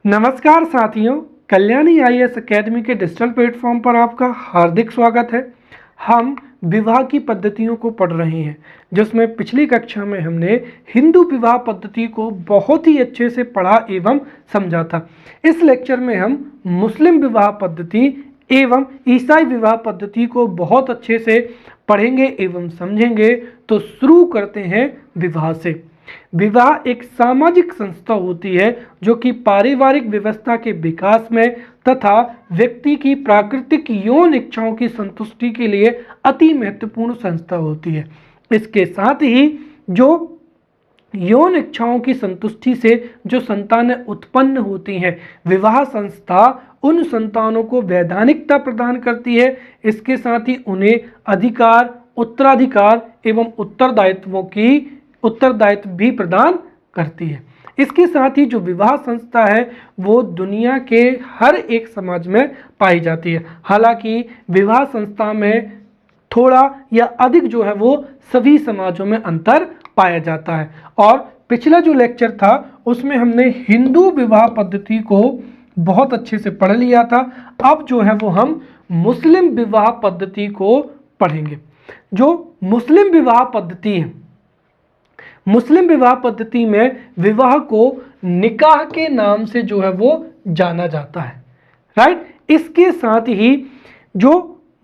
नमस्कार साथियों, Kalyani IAS academy के डिजिटल प्लेटफॉर्म पर आपका हार्दिक स्वागत है। हम विवाह की पद्धतियों को पढ़ रहे हैं, जिसमें पिछली कक्षा में हमने हिंदू विवाह पद्धति को बहुत ही अच्छे से पढ़ा एवं समझा था। इस लेक्चर में हम मुस्लिम विवाह पद्धति एवं ईसाई विवाह पद्धति को बहुत अच्छे से पढ़ेंगे एवं समझेंगे। तो शुरू करते हैं विवाह से। विवाह एक सामाजिक संस्था होती है जो कि पारिवारिक व्यवस्था के विकास में तथा व्यक्ति की प्राकृतिक यौन इच्छाओं की संतुष्टि के लिए अति महत्वपूर्ण संस्था होती है। इसके साथ ही जो यौन इच्छाओं की संतुष्टि से जो संतानें उत्पन्न होती हैं, विवाह संस्था उन संतानों को वैधानिकता प्रदान करती है। इसके साथ ही उन्हें अधिकार, उत्तराधिकार एवं उत्तरदायित्व भी प्रदान करती है। इसके साथ ही जो विवाह संस्था है वो दुनिया के हर एक समाज में पाई जाती है। हालांकि विवाह संस्था में थोड़ा या अधिक जो है वो सभी समाजों में अंतर पाया जाता है। और पिछला जो लेक्चर था उसमें हमने हिंदू विवाह पद्धति को बहुत अच्छे से पढ़ लिया था। अब जो है वो हम मुस्लिम विवाह पद्धति को पढ़ेंगे। जो मुस्लिम विवाह पद्धति है, मुस्लिम विवाह पद्धति में विवाह को निकाह के नाम से जो है वो जाना जाता है, राइट। इसके साथ ही जो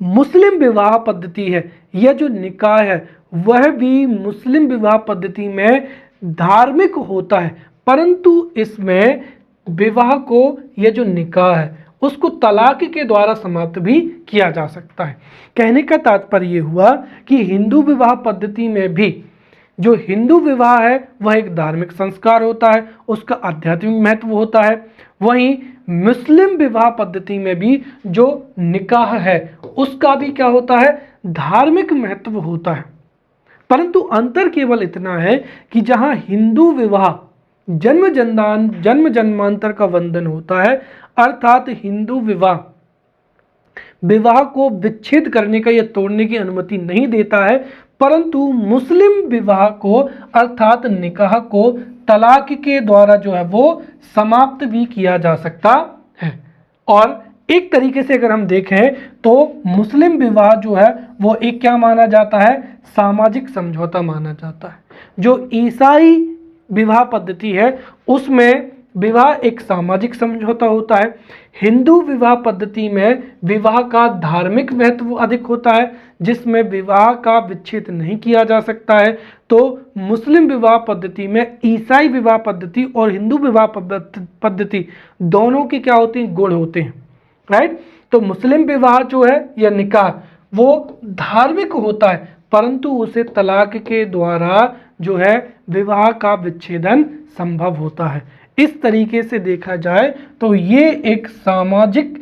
मुस्लिम विवाह पद्धति है, यह जो निकाह है वह भी मुस्लिम विवाह पद्धति में धार्मिक होता है, परंतु इसमें विवाह को यह जो निकाह है उसको तलाक के द्वारा समाप्त भी किया जा सकता है। कहने का तात्पर्य यह हुआ कि हिंदू विवाह पद्धति में भी जो हिंदू विवाह है वह एक धार्मिक संस्कार होता है, उसका आध्यात्मिक महत्व होता है। वहीं मुस्लिम विवाह पद्धति में भी जो निकाह है उसका भी क्या होता है, धार्मिक महत्व होता है। परंतु अंतर केवल इतना है कि जहां हिंदू विवाह जन्म जन्मांतर का बंधन होता है, अर्थात हिंदू विवाह को विच्छेद करने का या तोड़ने की अनुमति नहीं देता है, परंतु मुस्लिम विवाह को अर्थात निकाह को तलाक के द्वारा जो है वो समाप्त भी किया जा सकता है। और एक तरीके से अगर हम देखें तो मुस्लिम विवाह जो है वो एक क्या माना जाता है, सामाजिक समझौता माना जाता है। जो ईसाई विवाह पद्धति है उसमें विवाह एक सामाजिक समझौता होता है। हिंदू विवाह पद्धति में विवाह का धार्मिक महत्व अधिक होता है, जिसमें विवाह का विच्छेद नहीं किया जा सकता है। तो मुस्लिम विवाह पद्धति में ईसाई विवाह पद्धति और हिंदू विवाह पद्धति दोनों के क्या होते हैं, गुण होते हैं, राइट। तो मुस्लिम विवाह जो है या निकाह वो धार्मिक होता है, परंतु उसे तलाक के द्वारा जो है विवाह का विच्छेदन संभव होता है। इस तरीके से देखा जाए तो ये एक सामाजिक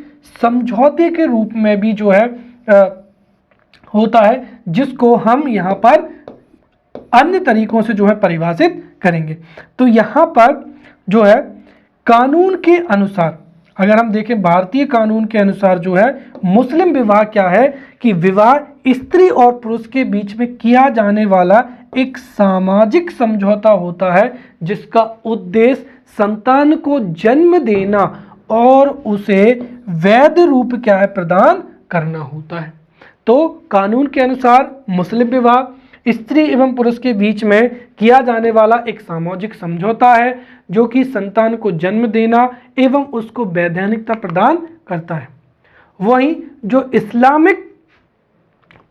समझौते के रूप में भी जो है होता है, जिसको हम यहाँ पर अन्य तरीकों से जो है परिभाषित करेंगे। तो यहाँ पर जो है कानून के अनुसार, अगर हम देखें भारतीय कानून के अनुसार जो है मुस्लिम विवाह क्या है कि विवाह स्त्री और पुरुष के बीच में किया जाने वाला एक सामाजिक समझौता होता है, जिसका उद्देश्य संतान को जन्म देना और उसे वैध रूप क्या है, प्रदान करना होता है। तो कानून के अनुसार मुस्लिम विवाह स्त्री एवं पुरुष के बीच में किया जाने वाला एक सामाजिक समझौता है जो कि संतान को जन्म देना एवं उसको वैधानिकता प्रदान करता है। वहीं जो इस्लामिक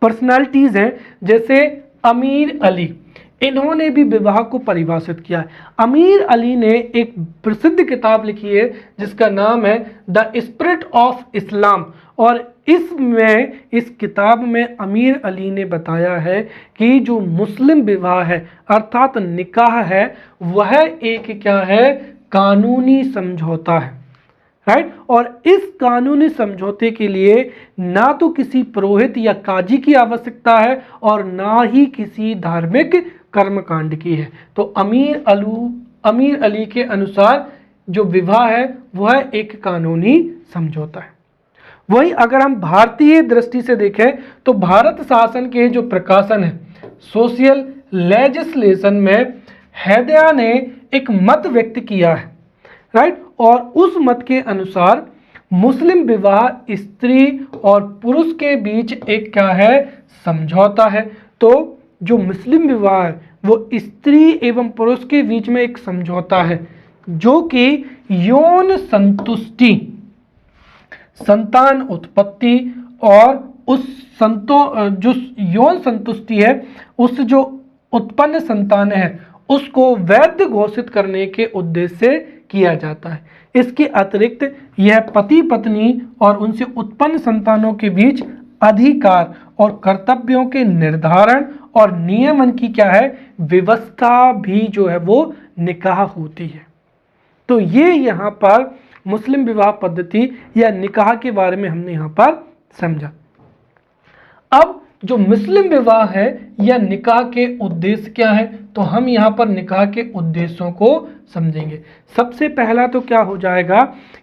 पर्सनालिटीज हैं जैसे अमीर अली, इन्होंने भी विवाह को परिभाषित किया है। अमीर अली ने एक प्रसिद्ध किताब लिखी है जिसका नाम है द स्पिरिट ऑफ इस्लाम, और इस किताब में अमीर अली ने बताया है कि जो मुस्लिम विवाह है अर्थात निकाह है वह एक क्या है, कानूनी समझौता है, राइट। और इस कानूनी समझौते के लिए ना तो किसी पुरोहित या काजी की आवश्यकता है और ना ही किसी धार्मिक कर्मकांड की है। तो अमीर अली के अनुसार जो विवाह है वह एक कानूनी समझौता है। वहीं अगर हम भारतीय दृष्टि से देखें तो भारत शासन के जो प्रकाशन है सोशल लेजिस्लेशन में हैदया ने एक मत व्यक्त किया है, राइट। और उस मत के अनुसार मुस्लिम विवाह स्त्री और पुरुष के बीच एक क्या है, समझौता है। तो जो मुस्लिम विवाह है वो स्त्री एवं पुरुष के बीच में एक समझौता है जो कि यौन संतुष्टि, संतान उत्पत्ति और उस जो यौन संतुष्टि है, उस जो उत्पन्न संतान है उसको वैध घोषित करने के उद्देश्य से किया जाता है। इसके अतिरिक्त यह पति पत्नी और उनसे उत्पन्न संतानों के बीच अधिकार और कर्तव्यों के निर्धारण और नियमन की क्या है, व्यवस्था भी जो है वो निकाह होती है। तो ये यहाँ पर मुस्लिम विवाह पद्धति या निकाह के बारे में हमने यहाँ पर समझा। अब जो मुस्लिम विवाह है या निकाह के उद्देश्य क्या है, तो हम यहाँ पर निकाह के उद्देश्यों को समझेंगे। सबसे पहला तो क्या हो जाएगा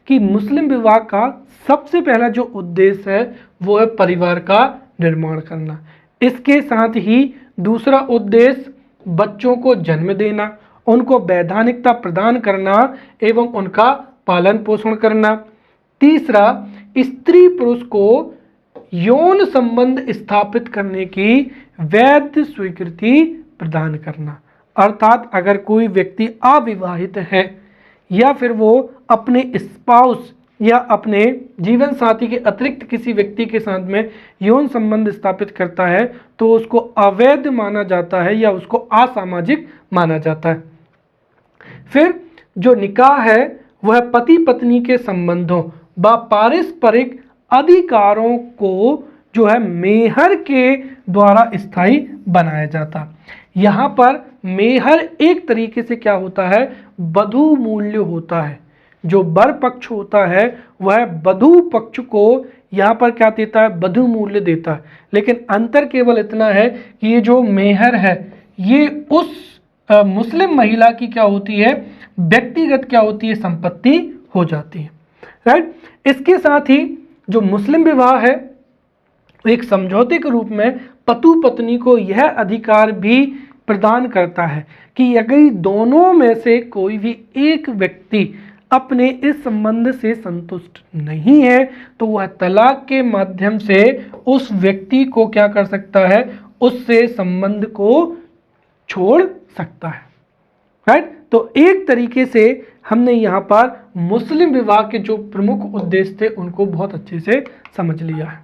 कि मुस्लिम विवाह का सबसे पहला जो उद्देश्य है वो है परिवार का निर्माण करना। इसके साथ ही दूसरा उद्देश्य बच्चों को जन्म देना, उनको वैधानिकता प्रदान करना एवं उनका पालन पोषण करना। तीसरा, स्त्री पुरुष को यौन संबंध स्थापित करने की वैध स्वीकृति प्रदान करना। अर्थात अगर कोई व्यक्ति अविवाहित है या फिर वो अपने स्पाउस या अपने जीवन साथी के अतिरिक्त किसी व्यक्ति के साथ में यौन संबंध स्थापित करता है तो उसको अवैध माना जाता है या उसको असामाजिक माना जाता है। फिर जो निकाह है वह पति पत्नी के संबंधों व पारस्परिक अधिकारों को जो है मेहर के द्वारा स्थायी बनाया जाता। यहाँ पर मेहर एक तरीके से क्या होता है, वधू मूल्य होता है। जो वर पक्ष होता है वह वधू पक्ष को यहाँ पर क्या देता है, वधू मूल्य देता है। लेकिन अंतर केवल इतना है कि ये जो मेहर है ये उस मुस्लिम महिला की क्या होती है, व्यक्तिगत क्या होती है, संपत्ति हो जाती है। राइट। इसके साथ ही जो मुस्लिम विवाह है एक समझौते के रूप में पति पत्नी को यह अधिकार भी प्रदान करता है कि अगर दोनों में से कोई भी एक व्यक्ति अपने इस संबंध से संतुष्ट नहीं है तो वह तलाक के माध्यम से उस व्यक्ति को क्या कर सकता है, उससे संबंध को छोड़ सकता है। राइट। तो एक तरीके से हमने यहाँ पर मुस्लिम विवाह के जो प्रमुख उद्देश्य थे उनको बहुत अच्छे से समझ लिया है।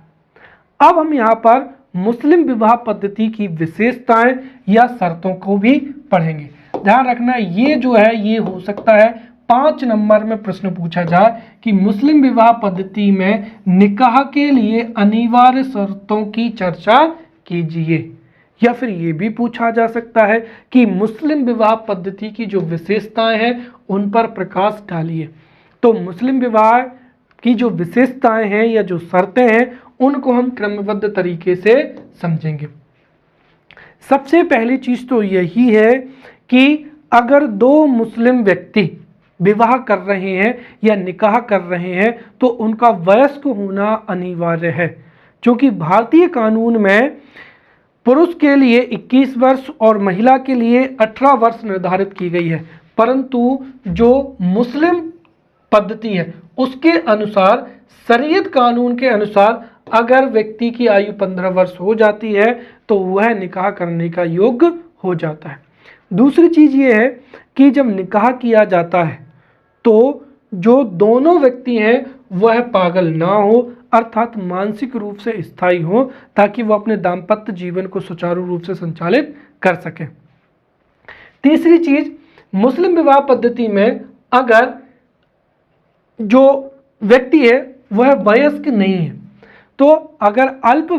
अब हम यहाँ पर मुस्लिम विवाह पद्धति की विशेषताएं या शर्तों को भी पढ़ेंगे। ध्यान रखना ये जो है ये हो सकता है 5 नंबर में प्रश्न पूछा जाए कि मुस्लिम विवाह पद्धति में निकाह के लिए अनिवार्य शर्तों की चर्चा कीजिए, या फिर ये भी पूछा जा सकता है कि मुस्लिम विवाह पद्धति की जो विशेषताएं हैं उन पर प्रकाश डालिए। तो मुस्लिम विवाह की जो विशेषताएं हैं या जो शर्तें हैं उनको हम क्रमबद्ध तरीके से समझेंगे। सबसे पहली चीज तो यही है कि अगर दो मुस्लिम व्यक्ति विवाह कर रहे हैं या निकाह कर रहे हैं तो उनका वयस्क होना अनिवार्य है, क्योंकि भारतीय कानून में पुरुष के लिए 21 वर्ष और महिला के लिए 18 वर्ष निर्धारित की गई है, परंतु जो मुस्लिम पद्धति है उसके अनुसार, शरीयत कानून के अनुसार अगर व्यक्ति की आयु 15 वर्ष हो जाती है तो वह निकाह करने का योग्य हो जाता है। दूसरी चीज ये है कि जब निकाह किया जाता है तो जो दोनों व्यक्ति हैं वह पागल ना हो, अर्थात मानसिक रूप से स्थायी हो, ताकि वो अपने दाम्पत्य जीवन को सुचारू रूप से संचालित कर सके। तीसरी चीज, मुस्लिम विवाह पद्धति में अगर जो व्यक्ति है वह वयस्क नहीं है तो अगर अल्प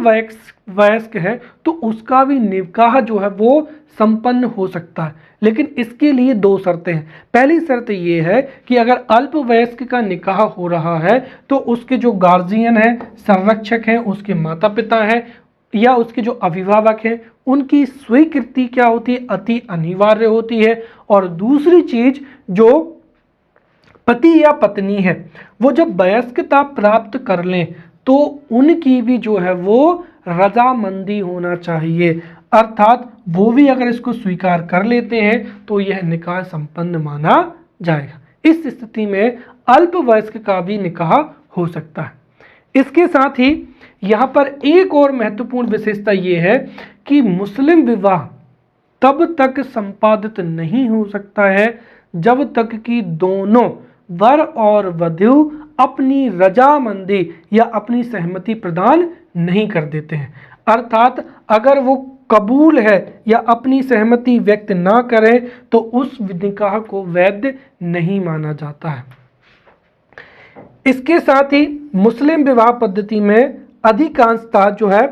वयस्क है तो उसका भी निकाह जो है वो संपन्न हो सकता है, लेकिन इसके लिए 2 शर्तें हैं। पहली शर्त ये है कि अगर अल्प वयस्क का निकाह हो रहा है तो उसके जो गार्जियन हैं, संरक्षक हैं, उसके माता पिता हैं या उसके जो अभिभावक हैं उनकी स्वीकृति क्या होती है, अति अनिवार्य होती है। और दूसरी चीज, जो पति या पत्नी है वो जब वयस्कता प्राप्त कर लें तो उनकी भी जो है वो रजामंदी होना चाहिए, अर्थात वो भी अगर इसको स्वीकार कर लेते हैं तो यह निकाह संपन्न माना जाएगा। इस स्थिति में अल्प वयस्क का भी निकाह हो सकता है। इसके साथ ही यहाँ पर एक और महत्वपूर्ण विशेषता ये है कि मुस्लिम विवाह तब तक संपादित नहीं हो सकता है जब तक कि दोनों वर और वधू अपनी रजामंदी या अपनी सहमति प्रदान नहीं कर देते हैं। अर्थात अगर वो कबूल है या अपनी सहमति व्यक्त ना करें तो उस निकाह को वैध नहीं माना जाता है। इसके साथ ही मुस्लिम विवाह पद्धति में अधिकांशतः जो है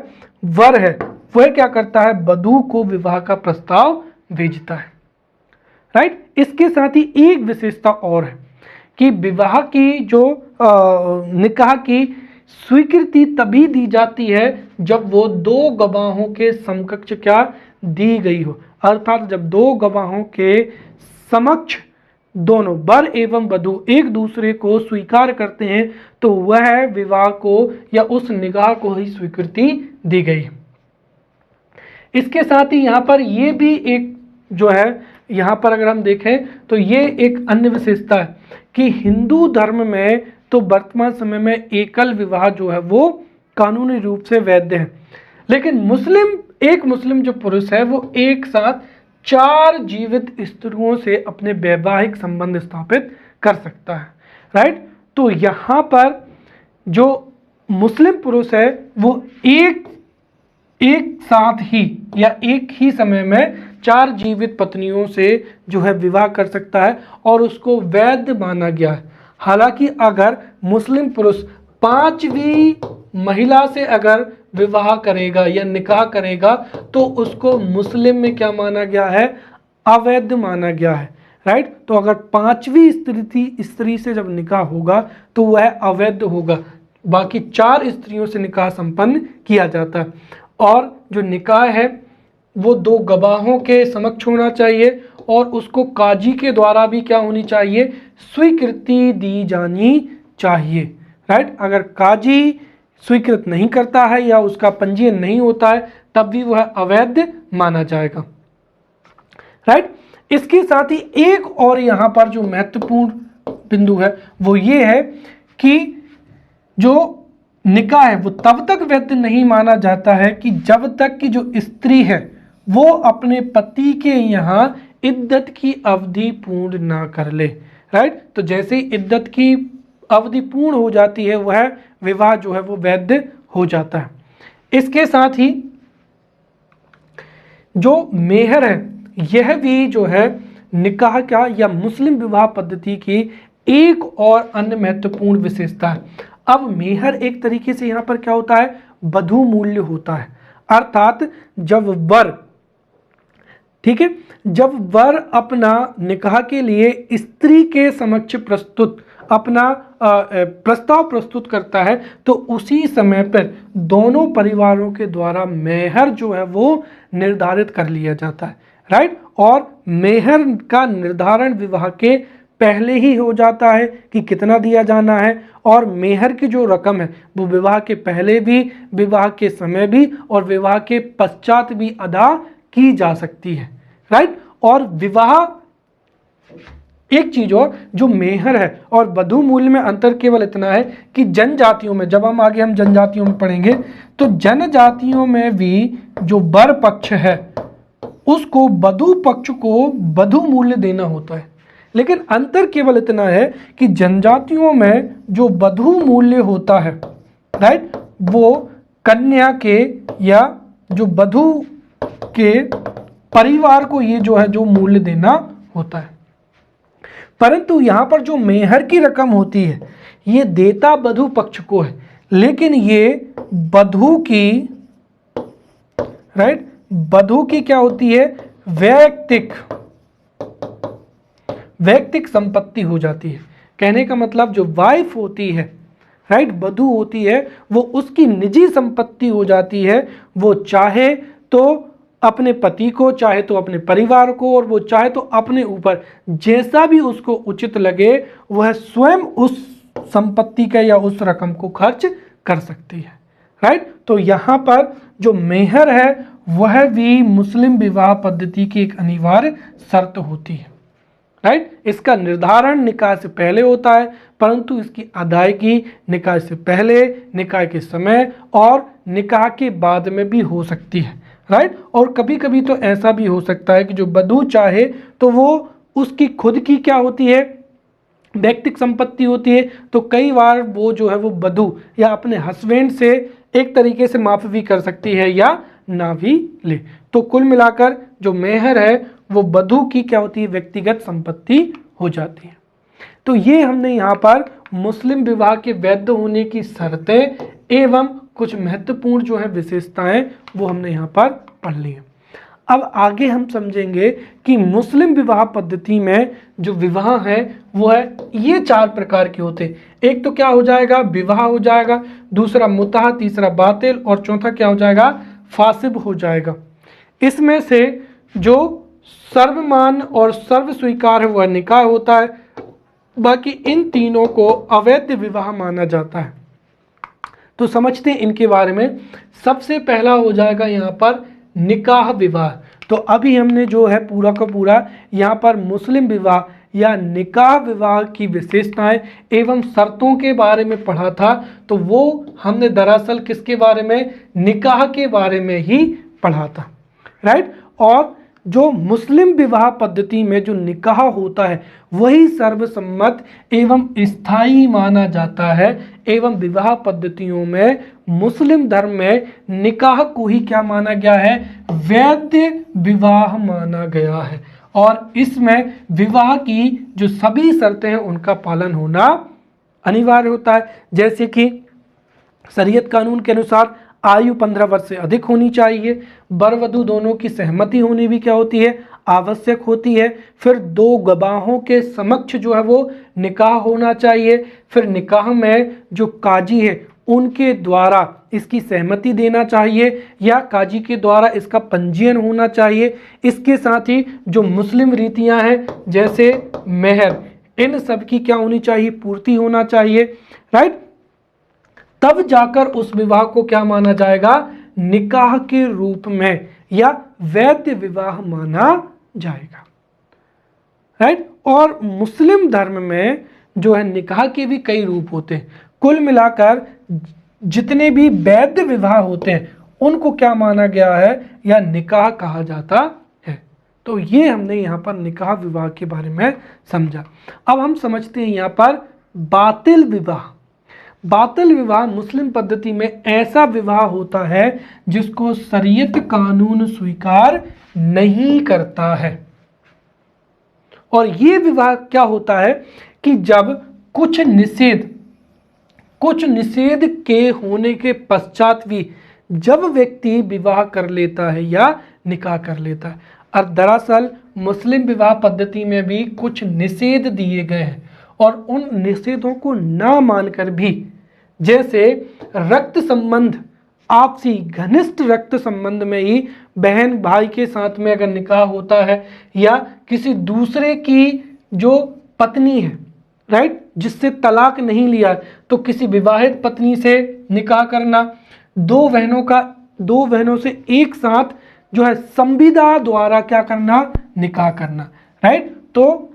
वर है वह क्या करता है, वधू को विवाह का प्रस्ताव भेजता है। राइट। इसके साथ ही एक विशेषता और है कि विवाह की जो निकाह की स्वीकृति तभी दी जाती है जब वो दो गवाहों के समकक्ष क्या दी गई हो। अर्थात जब दो गवाहों के समक्ष दोनों वर एवं वधू एक दूसरे को स्वीकार करते हैं तो वह विवाह को या उस निकाह को ही स्वीकृति दी गई। इसके साथ ही यहाँ पर ये भी एक जो है, यहाँ पर अगर हम देखें तो ये एक अन्य विशेषता है कि हिंदू धर्म में तो वर्तमान समय में एकल विवाह जो है वो कानूनी रूप से वैध है, लेकिन मुस्लिम जो पुरुष है वो एक साथ 4 जीवित स्त्रियों से अपने वैवाहिक संबंध स्थापित कर सकता है। राइट। तो यहाँ पर जो मुस्लिम पुरुष है वो एक साथ ही या एक ही समय में 4 जीवित पत्नियों से जो है विवाह कर सकता है और उसको वैध माना गया है। हालांकि अगर मुस्लिम पुरुष 5वीं महिला से अगर विवाह करेगा या निकाह करेगा तो उसको मुस्लिम में क्या माना गया है, अवैध माना गया है। राइट। तो अगर 5वीं स्त्री से जब निकाह होगा तो वह अवैध होगा, बाकी 4 स्त्रियों से निकाह संपन्न किया जाता है। और जो निकाह है वो 2 गवाहों के समक्ष होना चाहिए और उसको काजी के द्वारा भी क्या होनी चाहिए, स्वीकृति दी जानी चाहिए। राइट। अगर काजी स्वीकृत नहीं करता है या उसका पंजीयन नहीं होता है तब भी वह अवैध माना जाएगा। राइट। इसके साथ ही एक और यहाँ पर जो महत्वपूर्ण बिंदु है वो ये है कि जो निकाह है वो तब तक वैध नहीं माना जाता है कि जब तक कि जो स्त्री है वो अपने पति के यहाँ इद्दत की अवधि पूर्ण ना कर ले। राइट। तो जैसे ही इद्दत की अवधि पूर्ण हो जाती है वह विवाह जो है वो वैध हो जाता है। इसके साथ ही जो मेहर है यह भी जो है निकाह का या मुस्लिम विवाह पद्धति की एक और अन्य महत्वपूर्ण विशेषता है। अब मेहर एक तरीके से यहाँ पर क्या होता है, वधू मूल्य होता है। अर्थात जब वर, ठीक है, जब वर अपना निकाह के लिए स्त्री के समक्ष अपना प्रस्ताव प्रस्तुत करता है तो उसी समय पर दोनों परिवारों के द्वारा मेहर जो है वो निर्धारित कर लिया जाता है। राइट। और मेहर का निर्धारण विवाह के पहले ही हो जाता है कि कितना दिया जाना है, और मेहर की जो रकम है वो विवाह के पहले भी, विवाह के समय भी और विवाह के पश्चात भी अदा की जा सकती है। राइट। और विवाह एक चीज और, जो मेहर है और वधू मूल्य में अंतर केवल इतना है कि जनजातियों में, जब हम आगे जनजातियों में पढ़ेंगे तो जनजातियों में भी जो वर पक्ष है उसको वधू पक्ष को वधू मूल्य देना होता है, लेकिन अंतर केवल इतना है कि जनजातियों में जो वधू मूल्य होता है, राइट, वो कन्या के या जो वधू के परिवार को ये जो है जो मूल्य देना होता है। परंतु यहाँ पर जो मेहर की रकम होती है ये देता वधू पक्ष को है, लेकिन ये वधू की, राइट, वधू की क्या होती है, वैयक्तिक संपत्ति हो जाती है। कहने का मतलब जो वाइफ होती है, राइट, वधू होती है, वो उसकी निजी संपत्ति हो जाती है। वो चाहे तो अपने पति को, चाहे तो अपने परिवार को, और वो चाहे तो अपने ऊपर जैसा भी उसको उचित लगे वह स्वयं उस संपत्ति का या उस रकम को खर्च कर सकती है। राइट। तो यहाँ पर जो मेहर है वह भी मुस्लिम विवाह पद्धति की एक अनिवार्य शर्त होती है। राइट। इसका निर्धारण निकाह से पहले होता है, परंतु इसकी अदायगी निकाह से पहले, निकाह के समय और निकाह के बाद में भी हो सकती है। राइट। और कभी कभी तो ऐसा भी हो सकता है कि जो वधू चाहे तो वो उसकी खुद की क्या होती है, व्यक्तिगत संपत्ति होती है, तो कई बार वो जो है वो वधू या अपने हस्बैंड से एक तरीके से माफ़ी भी कर सकती है या ना भी ले। तो कुल मिलाकर जो मेहर है वो वधू की क्या होती है, व्यक्तिगत संपत्ति हो जाती है। तो ये हमने यहाँ पर मुस्लिम विवाह के वैध होने की शर्तें एवं कुछ महत्वपूर्ण जो है विशेषताएं वो हमने यहाँ पर पढ़ ली है। अब आगे हम समझेंगे कि मुस्लिम विवाह पद्धति में जो विवाह है वो है ये 4 प्रकार के होते हैं। एक तो क्या हो जाएगा, विवाह हो जाएगा, दूसरा मुताह, तीसरा बातिल और चौथा क्या हो जाएगा, फासिब हो जाएगा। इसमें से जो सर्वमान्य और सर्व स्वीकार है वह निकाह होता है, बाकी इन तीनों को अवैध विवाह माना जाता है। तो समझते हैं इनके बारे में। सबसे पहला हो जाएगा यहाँ पर निकाह विवाह। तो अभी हमने जो है पूरा का पूरा यहाँ पर मुस्लिम विवाह या निकाह विवाह की विशेषताएं एवं शर्तों के बारे में पढ़ा था। तो वो हमने दरअसल किसके बारे में, निकाह के बारे में ही पढ़ा था। राइट। और जो मुस्लिम विवाह पद्धति में जो निकाह होता है वही सर्वसम्मत एवं स्थायी माना जाता है, एवं विवाह पद्धतियों में मुस्लिम धर्म में निकाह को ही क्या माना गया है, वैध विवाह माना गया है। और इसमें विवाह की जो सभी शर्तें हैं उनका पालन होना अनिवार्य होता है, जैसे कि शरीयत कानून के अनुसार आयु 15 वर्ष से अधिक होनी चाहिए, वर वधू दोनों की सहमति होनी भी क्या होती है, आवश्यक होती है। फिर 2 गवाहों के समक्ष जो है वो निकाह होना चाहिए। फिर निकाह में जो काजी है उनके द्वारा इसकी सहमति देना चाहिए या काजी के द्वारा इसका पंजीयन होना चाहिए। इसके साथ ही जो मुस्लिम रीतियां हैं जैसे मेहर, इन सब की क्या होनी चाहिए, पूर्ति होना चाहिए। राइट। तब जाकर उस विवाह को क्या माना जाएगा, निकाह के रूप में या वैध विवाह माना जाएगा। राइट। और मुस्लिम धर्म में जो है निकाह के भी कई रूप होते हैं। कुल मिलाकर जितने भी वैध विवाह होते हैं उनको क्या माना गया है, या निकाह कहा जाता है। तो ये हमने यहाँ पर निकाह विवाह के बारे में समझा। अब हम समझते हैं यहाँ पर बातिल विवाह। बातिल विवाह मुस्लिम पद्धति में ऐसा विवाह होता है जिसको शरीयत कानून स्वीकार नहीं करता है। और ये विवाह क्या होता है कि जब कुछ निषेध के होने के पश्चात भी जब व्यक्ति विवाह कर लेता है या निकाह कर लेता है। और दरअसल मुस्लिम विवाह पद्धति में भी कुछ निषेध दिए गए हैं, और उन निषेधों को ना मानकर भी, जैसे रक्त संबंध, आपसी घनिष्ठ रक्त संबंध में ही बहन भाई के साथ में अगर निकाह होता है, या किसी दूसरे की जो पत्नी है, राइट, जिससे तलाक नहीं लिया, तो किसी विवाहित पत्नी से निकाह करना, 2 बहनों से एक साथ जो है संविदा द्वारा क्या करना, निकाह करना। राइट। तो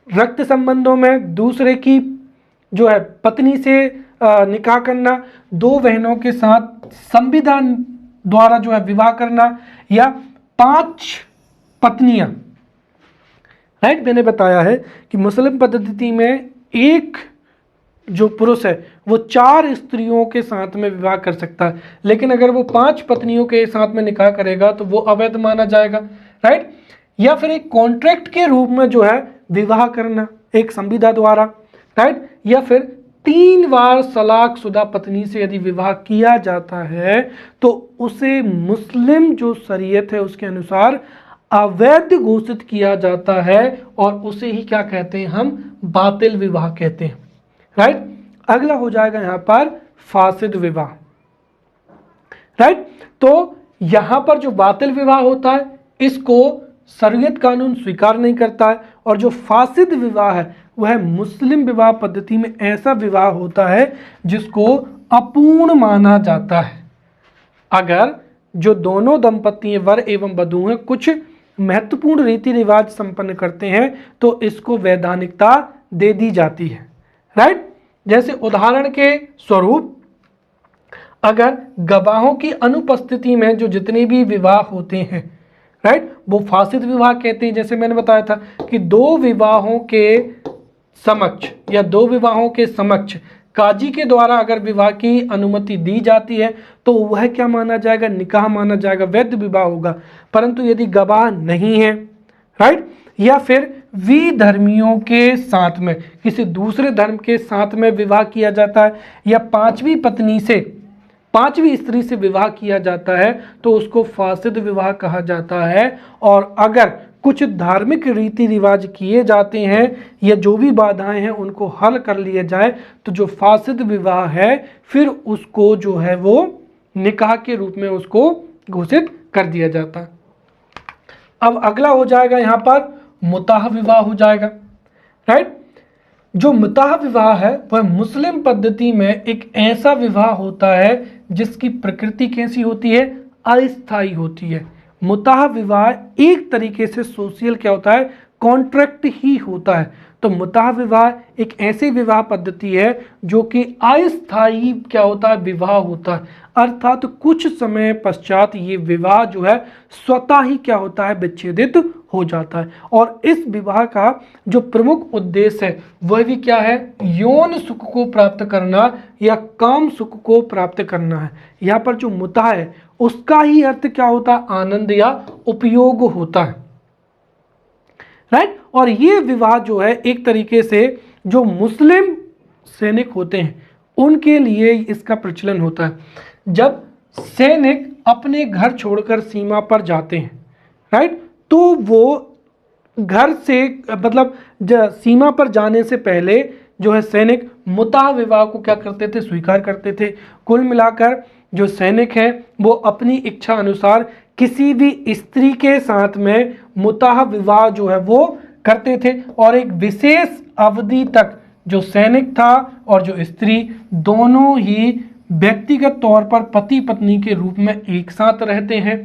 रक्त संबंधों में दूसरे की जो है पत्नी से निकाह करना, 2 बहनों के साथ संविधान द्वारा जो है विवाह करना, या 5 पत्नियां। राइट। मैंने बताया है कि मुस्लिम पद्धति में एक जो पुरुष है वो 4 स्त्रियों के साथ में विवाह कर सकता है, लेकिन अगर वो 5 पत्नियों के साथ में निकाह करेगा तो वो अवैध माना जाएगा। राइट। या फिर एक कॉन्ट्रैक्ट के रूप में जो है विवाह करना एक संविदा द्वारा। राइट। या फिर 3 बार तलाकशुदा पत्नी से यदि विवाह किया जाता है तो उसे मुस्लिम जो शरीयत है उसके अनुसार अवैध घोषित किया जाता है, और उसे ही क्या कहते हैं, हम बातिल विवाह कहते हैं। राइट। अगला हो जाएगा यहाँ पर फासिद विवाह। राइट। तो यहाँ पर जो बातिल विवाह होता है इसको शरीयत कानून स्वीकार नहीं करता है, और जो फासिद विवाह है वह मुस्लिम विवाह पद्धति में ऐसा विवाह होता है जिसको अपूर्ण माना जाता है। अगर जो दोनों दंपति वर एवं वधू हैं कुछ महत्वपूर्ण रीति रिवाज संपन्न करते हैं तो इसको वैधानिकता दे दी जाती है। राइट। जैसे उदाहरण के स्वरूप अगर गवाहों की अनुपस्थिति में जो जितने भी विवाह होते हैं, राइट, वो फासिद विवाह कहते हैं। जैसे मैंने बताया था कि दो विवाहों के समक्ष या दो विवाहों के समक्ष काजी के द्वारा अगर विवाह की अनुमति दी जाती है तो वह क्या माना जाएगा, निकाह माना जाएगा, वैध विवाह होगा। परंतु यदि गवाह नहीं है, राइट, या फिर विधर्मियों के साथ में किसी दूसरे धर्म के साथ में विवाह किया जाता है या पांचवी स्त्री से विवाह किया जाता है तो उसको फासिद विवाह कहा जाता है। और अगर कुछ धार्मिक रीति रिवाज किए जाते हैं या जो भी बाधाएं हैं उनको हल कर लिया जाए तो जो फासिद विवाह है फिर उसको जो है वो निकाह के रूप में उसको घोषित कर दिया जाता है। अब अगला हो जाएगा यहाँ पर मुताह विवाह हो जाएगा। राइट। जो मुताह विवाह है वह मुस्लिम पद्धति में एक ऐसा विवाह होता है जिसकी प्रकृति कैसी होती है, अस्थायी होती है। मुताह विवाह एक तरीके से सोशल क्या होता है, कॉन्ट्रैक्ट ही होता है। तो मुताह विवाह एक ऐसी विवाह पद्धति है जो कि अस्थायी क्या होता है, विवाह होता है। अर्थात कुछ समय पश्चात ये विवाह जो है स्वतः ही क्या होता है, विच्छेदित हो जाता है। और इस विवाह का जो प्रमुख उद्देश्य है वह भी क्या है, यौन सुख को प्राप्त करना या काम सुख को प्राप्त करना है। यहाँ पर जो मुताह है उसका ही अर्थ क्या होता है, आनंद या उपयोग होता है। राइट। और ये विवाह जो है एक तरीके से जो मुस्लिम सैनिक होते हैं उनके लिए इसका प्रचलन होता है। जब सैनिक अपने घर छोड़कर सीमा पर जाते हैं, राइट, तो वो घर से मतलब सीमा पर जाने से पहले जो है सैनिक मुताह विवाह को क्या करते थे, स्वीकार करते थे। कुल मिलाकर जो सैनिक हैं वो अपनी इच्छा अनुसार किसी भी स्त्री के साथ में मुताह विवाह जो है वो करते थे और एक विशेष अवधि तक जो सैनिक था और जो स्त्री दोनों ही व्यक्तिगत तौर पर पति पत्नी के रूप में एक साथ रहते हैं।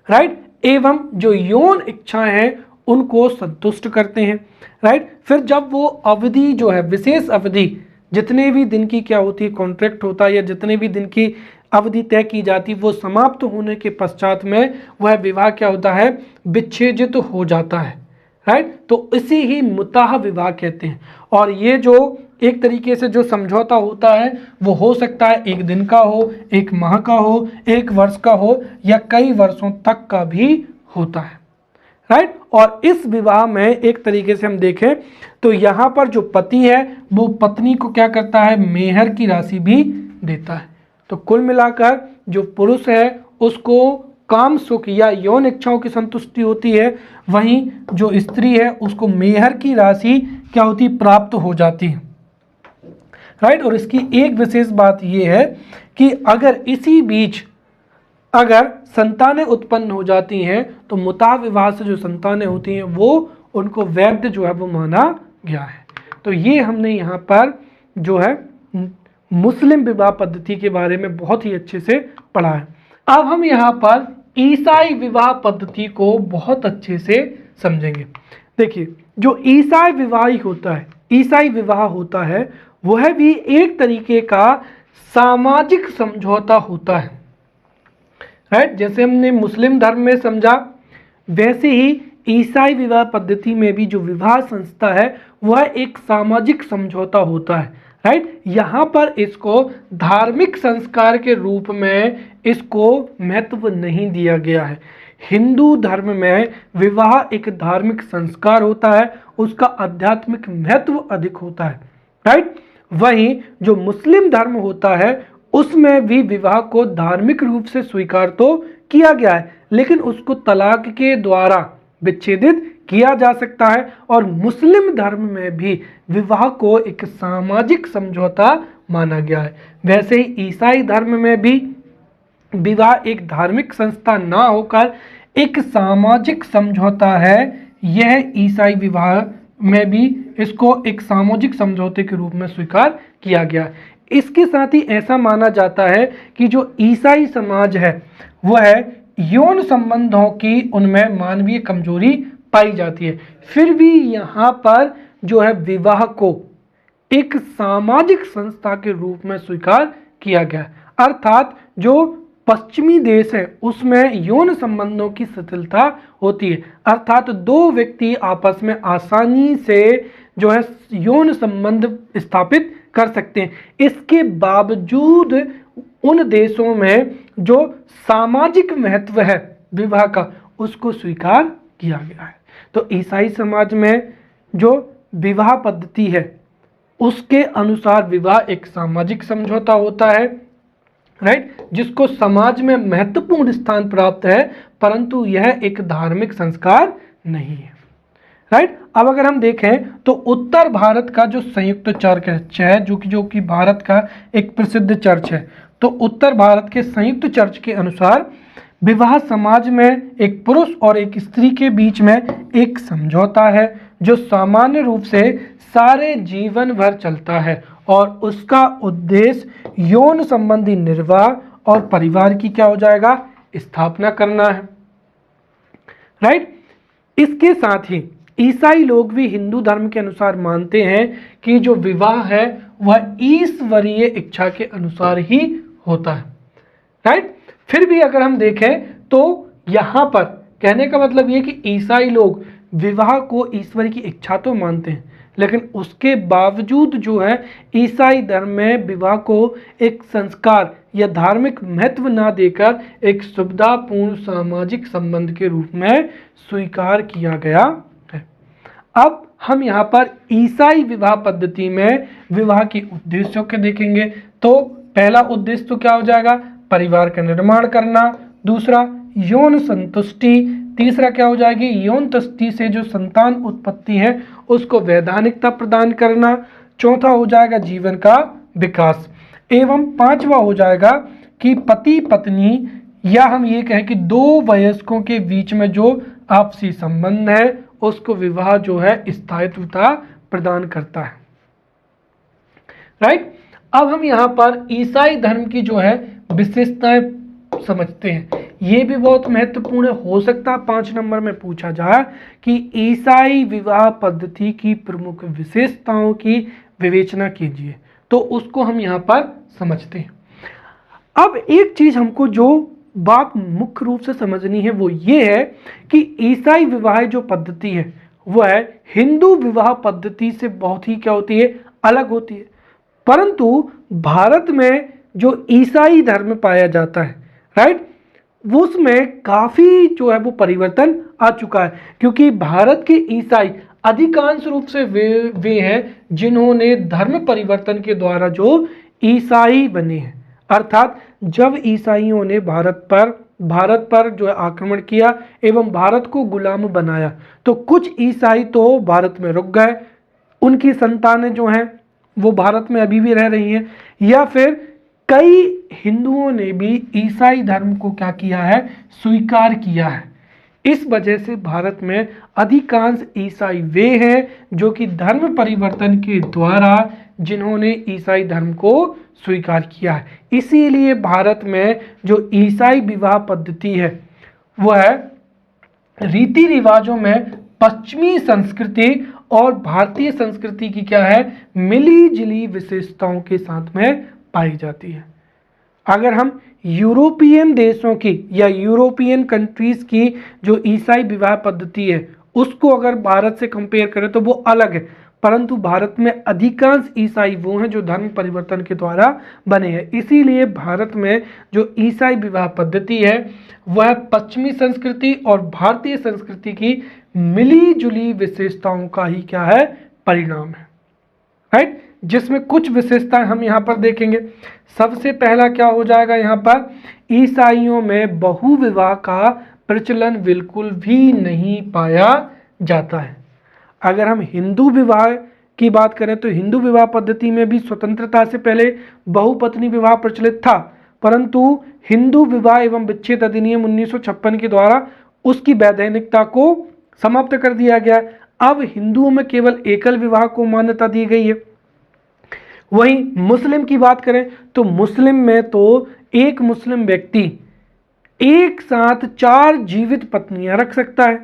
राइट। एवं जो यौन इच्छाएं हैं उनको संतुष्ट करते हैं। राइट। फिर जब वो अवधि जो है, विशेष अवधि, जितने भी दिन की क्या होती है, कॉन्ट्रैक्ट होता है या जितने भी दिन की अवधि तय की जाती, वो समाप्त होने के पश्चात में वह विवाह क्या होता है, विच्छेदित हो जाता है। राइट। तो इसी ही मुताह विवाह कहते हैं। और ये जो एक तरीके से जो समझौता होता है वो हो सकता है एक दिन का हो, एक माह का हो, एक वर्ष का हो या कई वर्षों तक का भी होता है। राइट। और इस विवाह में एक तरीके से हम देखें तो यहाँ पर जो पति है वो पत्नी को क्या करता है, मेहर की राशि भी देता है। तो कुल मिलाकर जो पुरुष है उसको काम सुख या यौन इच्छाओं की संतुष्टि होती है, वहीं जो स्त्री है उसको मेहर की राशि क्या होती, प्राप्त हो जाती है। राइट। और इसकी एक विशेष बात यह है कि अगर इसी बीच अगर संतानें उत्पन्न हो जाती हैं तो मुताह विवाह से जो संतानें होती हैं वो उनको वैध जो है वो माना गया है। तो ये हमने यहाँ पर जो है मुस्लिम विवाह पद्धति के बारे में बहुत ही अच्छे से पढ़ा है। अब हम यहाँ पर ईसाई विवाह पद्धति को बहुत अच्छे से समझेंगे। देखिए, जो ईसाई विवाह होता है वह भी एक तरीके का सामाजिक समझौता होता है। राइट। जैसे हमने मुस्लिम धर्म में समझा वैसे ही ईसाई विवाह पद्धति में भी जो विवाह संस्था है वह एक सामाजिक समझौता होता है। राइट। यहाँ पर इसको धार्मिक संस्कार के रूप में इसको महत्व नहीं दिया गया है। हिंदू धर्म में विवाह एक धार्मिक संस्कार होता है, उसका आध्यात्मिक महत्व अधिक होता है। राइट। वहीं जो मुस्लिम धर्म होता है उसमें भी विवाह को धार्मिक रूप से स्वीकार तो किया गया है लेकिन उसको तलाक के द्वारा विच्छेदित किया जा सकता है। और मुस्लिम धर्म में भी विवाह को एक सामाजिक समझौता माना गया है। वैसे ही ईसाई धर्म में भी विवाह एक धार्मिक संस्था ना होकर एक सामाजिक समझौता है। यह ईसाई विवाह में भी इसको एक सामाजिक समझौते के रूप में स्वीकार किया गया है। इसके साथ ही ऐसा माना जाता है कि जो ईसाई समाज है वह यौन संबंधों की उनमें मानवीय कमजोरी पाई जाती है। फिर भी यहाँ पर जो है विवाह को एक सामाजिक संस्था के रूप में स्वीकार किया गया, अर्थात जो पश्चिमी देश है उसमें यौन संबंधों की शिथिलता होती है, अर्थात दो व्यक्ति आपस में आसानी से जो है यौन संबंध स्थापित कर सकते हैं। इसके बावजूद उन देशों में जो सामाजिक महत्व है विवाह का उसको स्वीकार किया गया है। तो ईसाई समाज में जो विवाह पद्धति है उसके अनुसार विवाह एक सामाजिक समझौता होता है, राइट, जिसको समाज में महत्वपूर्ण स्थान प्राप्त है, परंतु यह एक धार्मिक संस्कार नहीं है, राइट। अब अगर हम देखें तो उत्तर भारत का जो संयुक्त चर्च है जो कि भारत का एक प्रसिद्ध चर्च है, तो उत्तर भारत के संयुक्त चर्च के अनुसार विवाह समाज में एक पुरुष और एक स्त्री के बीच में एक समझौता है जो सामान्य रूप से सारे जीवन भर चलता है और उसका उद्देश्य यौन संबंधी निर्वाह और परिवार की क्या हो जाएगा, स्थापना करना है, राइट। इसके साथ ही ईसाई लोग भी हिंदू धर्म के अनुसार मानते हैं कि जो विवाह है वह ईश्वरीय इच्छा के अनुसार ही होता है, राइट। फिर भी अगर हम देखें तो यहाँ पर कहने का मतलब ये कि ईसाई लोग विवाह को ईश्वर की इच्छा तो मानते हैं, लेकिन उसके बावजूद जो है ईसाई धर्म में विवाह को एक संस्कार या धार्मिक महत्व ना देकर एक सुविधापूर्ण सामाजिक संबंध के रूप में स्वीकार किया गया है। अब हम यहाँ पर ईसाई विवाह पद्धति में विवाह के उद्देश्यों के देखेंगे। तो पहला उद्देश्य तो क्या हो जाएगा, परिवार का निर्माण करना, दूसरा यौन संतुष्टि, तीसरा क्या हो जाएगी, यौन तुष्टि से जो संतान उत्पत्ति है उसको वैधानिकता प्रदान करना, चौथा हो जाएगा जीवन का विकास, एवं पांचवा हो जाएगा कि पति पत्नी या हम ये कहें कि दो वयस्कों के बीच में जो आपसी संबंध है उसको विवाह जो है स्थायित्वता प्रदान करता है, राइट। अब हम यहाँ पर ईसाई धर्म की जो है विशेषताएं समझते हैं। ये भी बहुत महत्वपूर्ण हो सकता है 5 नंबर में पूछा जाए कि ईसाई विवाह पद्धति की प्रमुख विशेषताओं की विवेचना कीजिए, तो उसको हम यहाँ पर समझते हैं। अब एक चीज हमको जो बात मुख्य रूप से समझनी है वो ये है कि ईसाई विवाह जो पद्धति है वह हिंदू विवाह पद्धति से बहुत ही क्या होती है, अलग होती है। परंतु भारत में जो ईसाई धर्म पाया जाता है, राइट, उसमें काफी जो है वो परिवर्तन आ चुका है, क्योंकि भारत के ईसाई अधिकांश रूप से वे हैं जिन्होंने धर्म परिवर्तन के द्वारा जो ईसाई बने हैं, अर्थात जब ईसाइयों ने भारत पर जो है आक्रमण किया एवं भारत को गुलाम बनाया, तो कुछ ईसाई तो भारत में रुक गए, उनकी संतानें जो हैं वो भारत में अभी भी रह रही हैं, या फिर कई हिंदुओं ने भी ईसाई धर्म को क्या किया है, स्वीकार किया है। इस वजह से भारत में अधिकांश ईसाई वे हैं जो कि धर्म परिवर्तन के द्वारा जिन्होंने ईसाई धर्म को स्वीकार किया है। इसीलिए भारत में जो ईसाई विवाह पद्धति है वह रीति रिवाजों में पश्चिमी संस्कृति और भारतीय संस्कृति की क्या है, मिली जुली विशेषताओं के साथ में पाई जाती है। अगर हम यूरोपियन देशों की या यूरोपियन कंट्रीज की जो ईसाई विवाह पद्धति है उसको अगर भारत से कंपेयर करें तो वो अलग है, परंतु भारत में अधिकांश ईसाई वो हैं जो धर्म परिवर्तन के द्वारा बने हैं। इसीलिए भारत में जो ईसाई विवाह पद्धति है वह पश्चिमी संस्कृति और भारतीय संस्कृति की मिली जुली विशेषताओं का ही क्या है, परिणाम है, राइट, जिसमें कुछ विशेषताएं हम यहाँ पर देखेंगे। सबसे पहला क्या हो जाएगा, यहाँ पर ईसाइयों में बहुविवाह का प्रचलन बिल्कुल भी नहीं पाया जाता है। अगर हम हिंदू विवाह की बात करें तो हिंदू विवाह पद्धति में भी स्वतंत्रता से पहले बहुपत्नी विवाह प्रचलित था, परंतु हिंदू विवाह एवं विच्छेद अधिनियम 1956 के द्वारा उसकी वैधानिकता को समाप्त कर दिया गया। अब हिंदुओं में केवल एकल विवाह को मान्यता दी गई है। वहीं मुस्लिम की बात करें तो मुस्लिम में तो एक मुस्लिम व्यक्ति एक साथ 4 जीवित पत्नियां रख सकता है,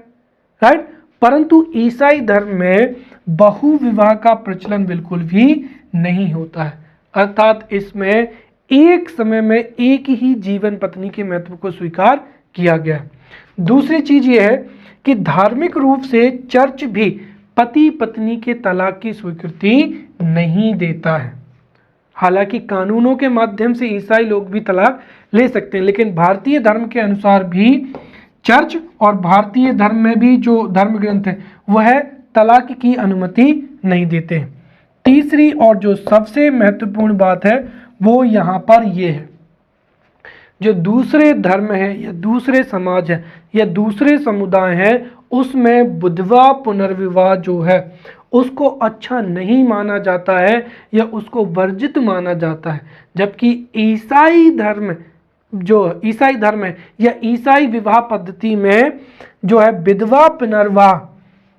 राइट। परंतु ईसाई धर्म में बहुविवाह का प्रचलन बिल्कुल भी नहीं होता है, अर्थात इसमें एक समय में एक ही जीवन पत्नी के महत्व को स्वीकार किया गया है। दूसरी चीज यह है कि धार्मिक रूप से चर्च भी पति पत्नी के तलाक की स्वीकृति नहीं देता है। हालांकि कानूनों के माध्यम से ईसाई लोग भी तलाक ले सकते हैं, लेकिन भारतीय धर्म के अनुसार भी चर्च और भारतीय धर्म में भी जो धर्म ग्रंथ है वह तलाक की अनुमति नहीं देते हैं। तीसरी और जो सबसे महत्वपूर्ण बात है वो यहाँ पर ये है, जो दूसरे धर्म है या दूसरे समाज है या दूसरे समुदाय हैं उसमें विधवा पुनर्विवाह जो है उसको अच्छा नहीं माना जाता है या उसको वर्जित माना जाता है, जबकि ईसाई धर्म है या ईसाई विवाह पद्धति में जो है विधवा पुनर्विवाह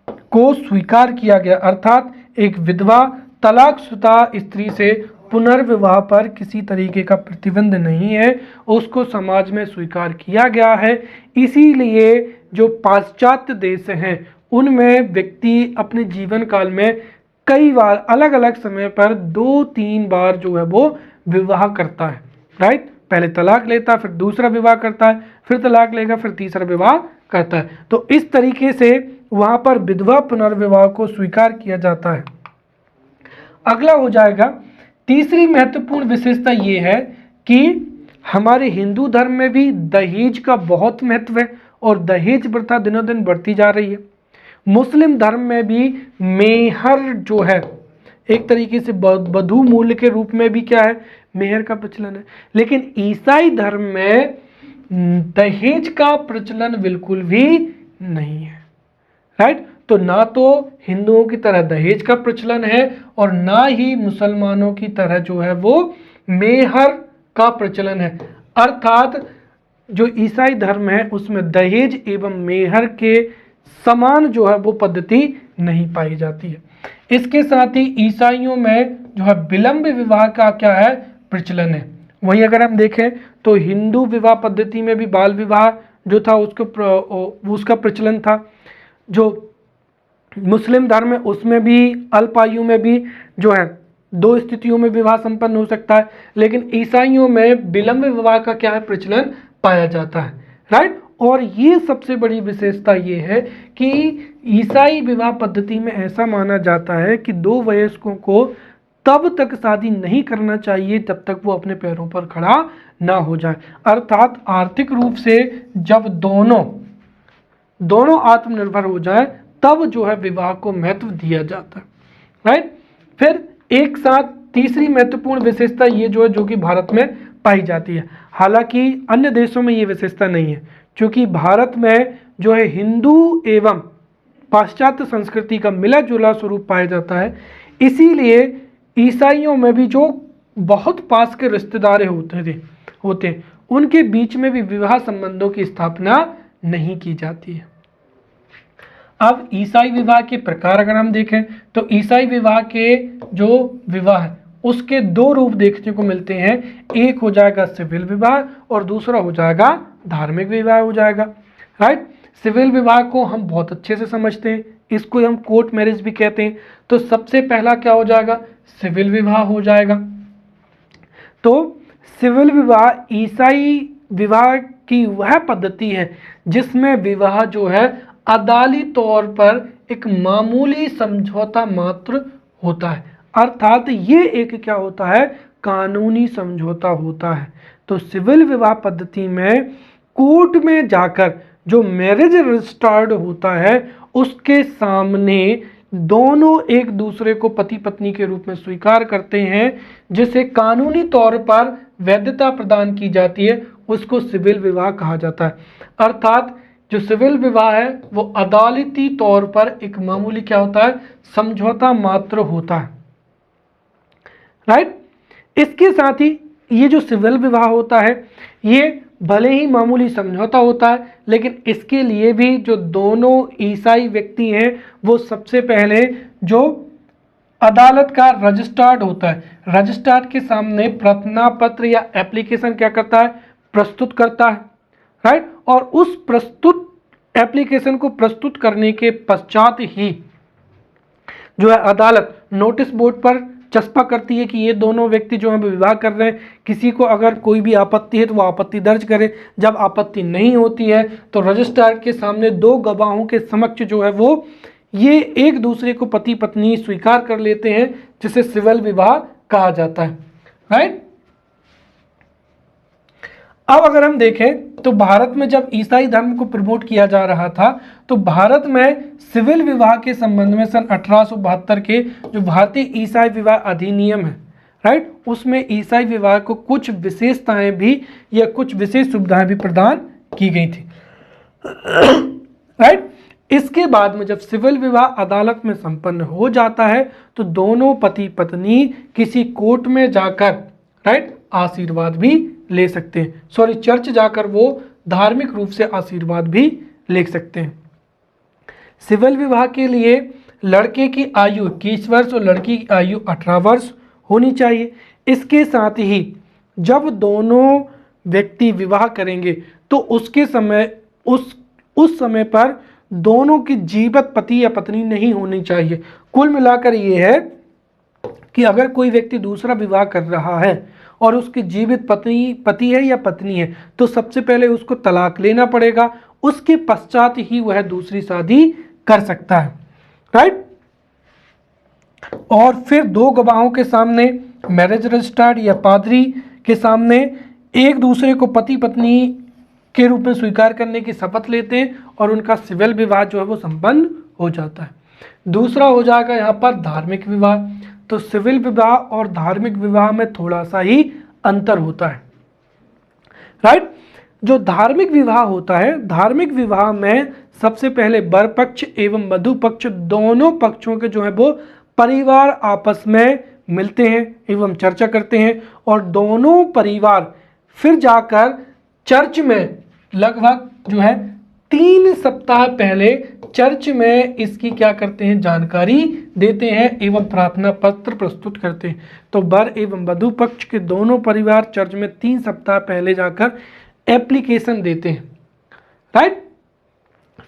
को स्वीकार किया गया, अर्थात एक विधवा तलाकशुदा स्त्री से पुनर्विवाह पर किसी तरीके का प्रतिबंध नहीं है, उसको समाज में स्वीकार किया गया है। इसीलिए जो पाश्चात्य देश हैं उनमें व्यक्ति अपने जीवन काल में कई बार अलग अलग समय पर 2-3 बार जो है वो विवाह करता है, राइट। पहले तलाक लेता है, फिर दूसरा विवाह करता है, फिर तलाक लेगा, फिर तीसरा विवाह करता है। तो इस तरीके से वहां पर विधवा पुनर्विवाह को स्वीकार किया जाता है। अगला हो जाएगा, तीसरी महत्वपूर्ण विशेषता ये है कि हमारे हिंदू धर्म में भी दहेज का बहुत महत्व है और दहेज प्रथा दिनों दिन बढ़ती जा रही है। मुस्लिम धर्म में भी मेहर जो है एक तरीके से वधू मूल्य के रूप में भी क्या है, मेहर का प्रचलन है। लेकिन ईसाई धर्म में दहेज का प्रचलन बिल्कुल भी नहीं है, राइट। तो ना तो हिंदुओं की तरह दहेज का प्रचलन है और ना ही मुसलमानों की तरह जो है वो मेहर का प्रचलन है, अर्थात जो ईसाई धर्म है उसमें दहेज एवं मेहर के समान जो है वो पद्धति नहीं पाई जाती है। इसके साथ ही ईसाइयों में जो है विलंब विवाह का क्या है, प्रचलन है। वहीं अगर हम देखें तो हिंदू विवाह पद्धति में भी बाल विवाह जो था उसका प्रचलन था। जो मुस्लिम धर्म है उसमें भी अल्पायु में भी जो है 2 स्थितियों में विवाह संपन्न हो सकता है, लेकिन ईसाइयों में विलंब विवाह का क्या है, प्रचलन पाया जाता है, राइट। और ये सबसे बड़ी विशेषता ये है कि ईसाई विवाह पद्धति में ऐसा माना जाता है कि 2 वयस्कों को तब तक शादी नहीं करना चाहिए जब तक वो अपने पैरों पर खड़ा ना हो जाए, अर्थात आर्थिक रूप से जब दोनों आत्मनिर्भर हो जाए तब जो है विवाह को महत्व दिया जाता है, राइट। फिर एक साथ तीसरी महत्वपूर्ण विशेषता ये जो है जो कि भारत में पाई जाती है, हालांकि अन्य देशों में ये विशेषता नहीं है, क्योंकि भारत में जो है हिंदू एवं पाश्चात्य संस्कृति का मिला जुला स्वरूप पाया जाता है। इसीलिए ईसाइयों में भी जो बहुत पास के रिश्तेदार होते उनके बीच में भी विवाह संबंधों की स्थापना नहीं की जाती है। अब ईसाई विवाह के प्रकार अगर हम देखें तो ईसाई विवाह के जो विवाह है उसके 2 रूप देखने को मिलते हैं, एक हो जाएगा सिविल विवाह और दूसरा हो जाएगा धार्मिक विवाह हो जाएगा, राइट। सिविल विवाह को हम बहुत अच्छे से समझते हैं, इसको हम कोर्ट मैरिज भी कहते हैं। तो सबसे पहला क्या हो जाएगा, सिविल विवाह हो जाएगा। तो सिविल विवाह ईसाई विवाह की वह पद्धति है जिसमें विवाह जो है अदालती तौर पर एक मामूली समझौता मात्र होता है, अर्थात ये एक क्या होता है, कानूनी समझौता होता है। तो सिविल विवाह पद्धति में कोर्ट में जाकर जो मैरिज रजिस्टर्ड होता है उसके सामने दोनों एक दूसरे को पति पत्नी के रूप में स्वीकार करते हैं, जिसे कानूनी तौर पर वैधता प्रदान की जाती है, उसको सिविल विवाह कहा जाता है। अर्थात जो सिविल विवाह है वो अदालती तौर पर एक मामूली क्या होता है, समझौता मात्र होता है, राइट। इसके साथ ही ये जो सिविल विवाह होता है ये भले ही मामूली समझौता होता है, लेकिन इसके लिए भी जो दोनों ईसाई व्यक्ति हैं वो सबसे पहले जो अदालत का रजिस्ट्रार्ड होता है, रजिस्ट्रार्ड के सामने प्रार्थना पत्र या एप्लीकेशन क्या करता है, प्रस्तुत करता है, राइट। और उस प्रस्तुत एप्लीकेशन को प्रस्तुत करने के पश्चात ही जो है अदालत नोटिस बोर्ड पर चस्पा करती है कि ये दोनों व्यक्ति जो है विवाह कर रहे हैं। किसी को अगर कोई भी आपत्ति है तो वो आपत्ति दर्ज करे। जब आपत्ति नहीं होती है तो रजिस्ट्रार के सामने दो गवाहों के समक्ष जो है वो ये एक दूसरे को पति पत्नी स्वीकार कर लेते हैं, जिसे सिविल विवाह कहा जाता है, राइट। अब अगर हम देखें तो भारत में जब ईसाई धर्म को प्रमोट किया जा रहा था तो भारत में सिविल विवाह के संबंध में सन 1872 के जो भारतीय ईसाई विवाह अधिनियम है, राइट, उसमें ईसाई विवाह को कुछ विशेषताएं भी या कुछ विशेष सुविधाएं भी प्रदान की गई थी, राइट। इसके बाद में जब सिविल विवाह अदालत में संपन्न हो जाता है तो दोनों पति पत्नी किसी कोर्ट में जाकर, राइट, आशीर्वाद भी ले सकते हैं। सॉरी, चर्च जाकर वो धार्मिक रूप से आशीर्वाद भी ले सकते हैं। सिविल विवाह के लिए लड़के की आयु 21 वर्ष और लड़की की आयु 18 वर्ष होनी चाहिए। इसके साथ ही जब दोनों व्यक्ति विवाह करेंगे तो उसके समय उस समय पर दोनों की जीवित पति या पत्नी नहीं होनी चाहिए। कुल मिलाकर ये है कि अगर कोई व्यक्ति दूसरा विवाह कर रहा है और उसकी जीवित पति है या पत्नी है तो सबसे पहले उसको तलाक लेना पड़ेगा, उसके पश्चात ही वह दूसरी शादी कर सकता है, राइट। और फिर दो गवाहों के सामने, मैरिज रजिस्ट्रार या पादरी के सामने एक दूसरे को पति पत्नी के रूप में स्वीकार करने की शपथ लेते हैं और उनका सिविल विवाह जो है वो संपन्न हो जाता है। दूसरा हो जाएगा यहाँ पर धार्मिक विवाह। तो सिविल विवाह और धार्मिक विवाह में थोड़ा सा ही अंतर होता है, राइट। जो धार्मिक विवाह होता है, धार्मिक विवाह में सबसे पहले वर पक्ष एवं वधू पक्ष दोनों पक्षों के जो है वो परिवार आपस में मिलते हैं एवं चर्चा करते हैं और दोनों परिवार फिर जाकर चर्च में लगभग जो है 3 सप्ताह पहले चर्च में इसकी क्या करते हैं, जानकारी देते हैं एवं प्रार्थना पत्र प्रस्तुत करते हैं। तो वर एवं वधू पक्ष के दोनों परिवार चर्च में 3 सप्ताह पहले जाकर एप्लीकेशन देते हैं, राइट।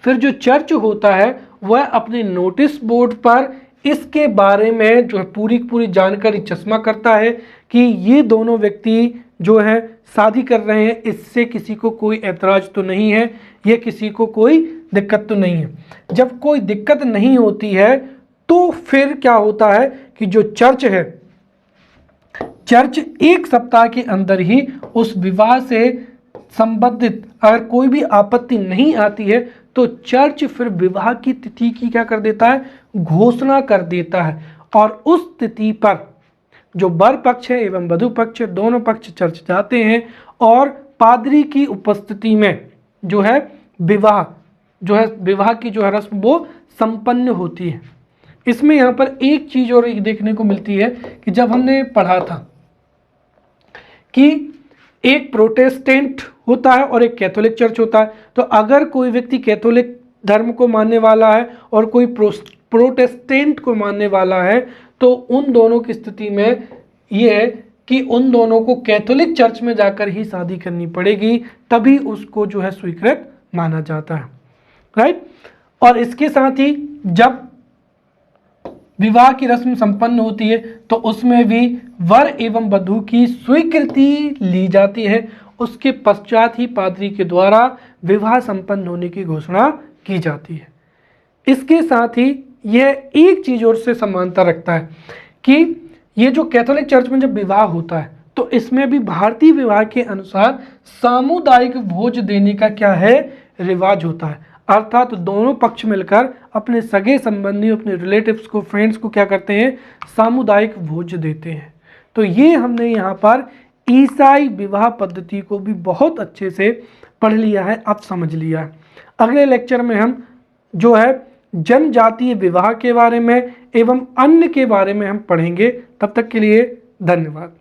फिर जो चर्च होता है वह अपने नोटिस बोर्ड पर इसके बारे में जो है पूरी जानकारी चश्मा करता है कि ये दोनों व्यक्ति जो है शादी कर रहे हैं, इससे किसी को कोई ऐतराज तो नहीं है, ये किसी को कोई दिक्कत तो नहीं है। जब कोई दिक्कत नहीं होती है तो फिर क्या होता है कि जो चर्च है, चर्च 1 सप्ताह के अंदर ही उस विवाह से संबंधित अगर कोई भी आपत्ति नहीं आती है तो चर्च फिर विवाह की तिथि की क्या कर देता है, घोषणा कर देता है। और उस तिथि पर जो वर पक्ष है एवं वधू पक्ष दोनों पक्ष चर्च जाते हैं और पादरी की उपस्थिति में जो है विवाह की जो है रस्म वो संपन्न होती है। इसमें यहाँ पर एक चीज और देखने को मिलती है कि जब हमने पढ़ा था कि एक प्रोटेस्टेंट होता है और एक कैथोलिक चर्च होता है, तो अगर कोई व्यक्ति कैथोलिक धर्म को मानने वाला है और कोई प्रोटेस्टेंट को मानने वाला है तो उन दोनों की स्थिति में ये है कि उन दोनों को कैथोलिक चर्च में जाकर ही शादी करनी पड़ेगी, तभी उसको जो है स्वीकृत माना जाता है, राइट। और इसके साथ ही जब विवाह की रस्म संपन्न होती है तो उसमें भी वर एवं वधू की स्वीकृति ली जाती है। उसके पश्चात ही पादरी के द्वारा विवाह संपन्न होने की घोषणा की जाती है। इसके साथ ही यह एक चीज और से समानता रखता है कि ये जो कैथोलिक चर्च में जब विवाह होता है तो इसमें भी भारतीय विवाह के अनुसार सामुदायिक भोज देने का क्या है, रिवाज होता है। अर्थात दोनों पक्ष मिलकर अपने सगे संबंधी, अपने रिलेटिव्स को, फ्रेंड्स को क्या करते हैं, सामुदायिक भोज देते हैं। तो ये हमने यहाँ पर ईसाई विवाह पद्धति को भी बहुत अच्छे से पढ़ लिया है, अब समझ लिया है। अगले लेक्चर में हम जो है जनजातीय विवाह के बारे में एवं अन्य के बारे में हम पढ़ेंगे। तब तक के लिए धन्यवाद।